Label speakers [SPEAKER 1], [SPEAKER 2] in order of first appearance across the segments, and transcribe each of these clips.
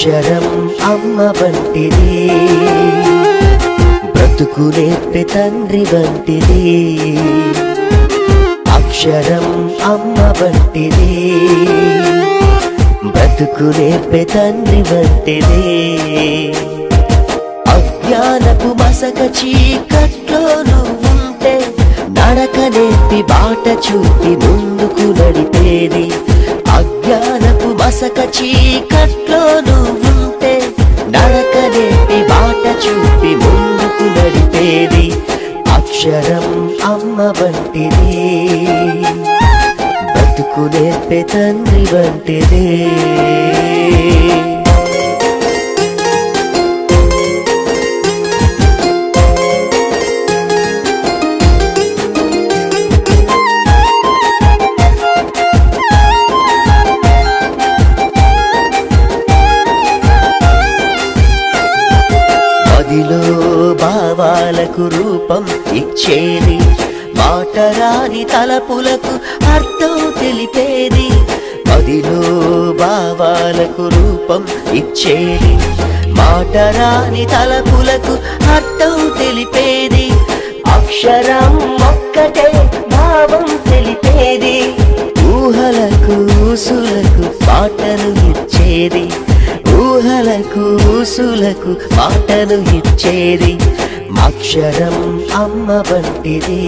[SPEAKER 1] అక్షరం అమ్మ వంటిది, బ్రతుకు నేర్పే తండ్రి వంటిది. అక్షరం అమ్మ వంటిది, బ్రతుకు నేర్పే తండ్రి వంటిది. అజ్ఞానపు మసక చీకట్లో నువ్వుంటే నడక నేర్పి బాట చూపి ముందుకు నడిపేది. అజ్ఞానపు మసక చీకట్లో నువ్వుంటే నడక నేర్పి బాట చూపి ముందుకు నడిపేది. అక్షరం అమ్మ వంటిది, బ్రతుకు నేర్పే తండ్రి వంటిది. మదిలో భావాలకు రూపం ఇచ్చేది, మాటరాని తలపులకు అర్థం తెలిపేది. మదిలో భావాలకు రూపం ఇచ్చేది, మాటరాని తలపులకు అర్థం తెలిపేది. అక్షరం ఒక్కటే భావం తెలిపేది, ఊహలకు ఊసులకు పాటను ఇచ్చేది. ఊహలకు ఊసులకు పాటను ఇచ్చేది. అక్షరం అమ్మ వంటిది,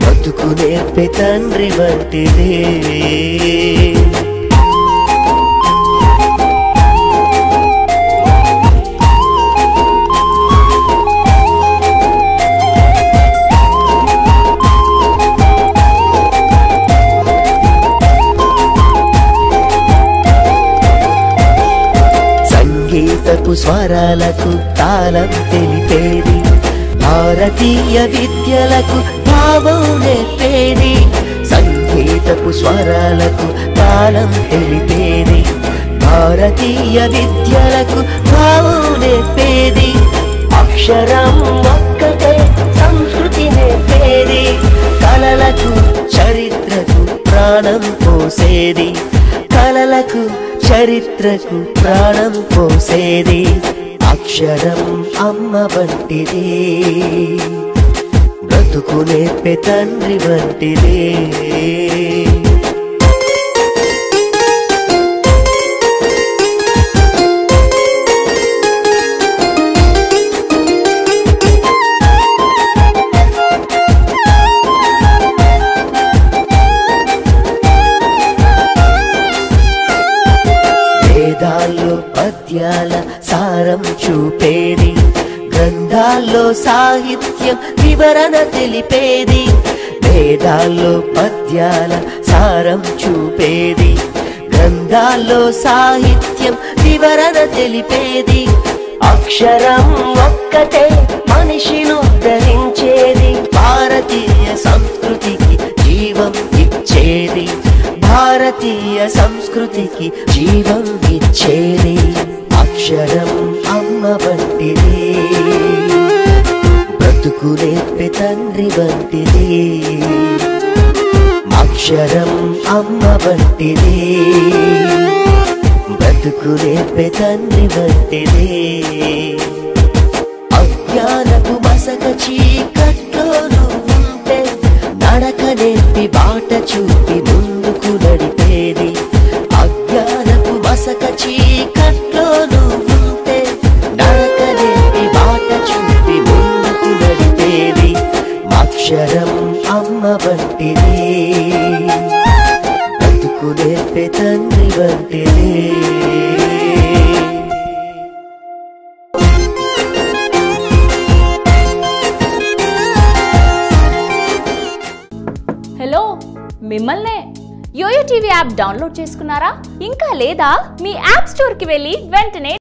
[SPEAKER 1] బ్రతుకు నేర్పే తండ్రి వంటిది. సంగీతపు స్వరాలకు తాళం తెలిపేది, భారతీయ విద్యలకు భావం నేర్పేది. సంగీతపు స్వరాలకు తాళం తెలిపేది, భారతీయ విద్యలకు భావం నేర్పేది. అక్షరం ఒక్కటే సంస్కృతి నేర్పేది, కళలకు చరిత్రకు ప్రాణం పోసేది. కళలకు చరిత్రకు ప్రాణం పోసేది. అక్షరం అమ్మ వంటిది, బ్రతుకు నేర్పే తండ్రి వంటిది. వేదాల్లో పద్యాల సారం చూపేది, గ్రంథాల్లో సాహిత్యం వివరణ తెలిపేది. వేదాల్లో పద్యాల సారం చూపేది, గ్రంథాల్లో సాహిత్యం వివరణ తెలిపేది. అక్షరం ఒక్కటే మనిషిని ఉద్ధరించేది, భారతీయ సంస్కృతికి జీవం ఇచ్చేది. భారతీయ సంస్కృతికి జీవం ఇచ్చేది. అక్షరం అమ్మ వంటిది, బ్రతుకు నేర్పే తండ్రి వంటిది. అక్షరం అమ్మ వంటిది, బ్రతుకు నేర్పే తండ్రి వంటిది. అజ్ఞానపు మసక చీకట్లో నువ్వుంటే నడక నేర్పి బాట చూపి ముందుకు నడిపేది. అజ్ఞానపు మసక చీకట్లో నువ్వుంటే నడక నేర్పి బాట చూపి ముందుకు నడిపేది. అక్షరం అమ్మ వంటిది, బ్రతుకు నేర్పే తండ్రి వంటిది.
[SPEAKER 2] హలో, మిమ్మల్నే. యోయో టీవీ యాప్ డౌన్లోడ్ చేసుకున్నారా? ఇంకా లేదా? మీ యాప్ స్టోర్కి వెళ్ళి వెంటనే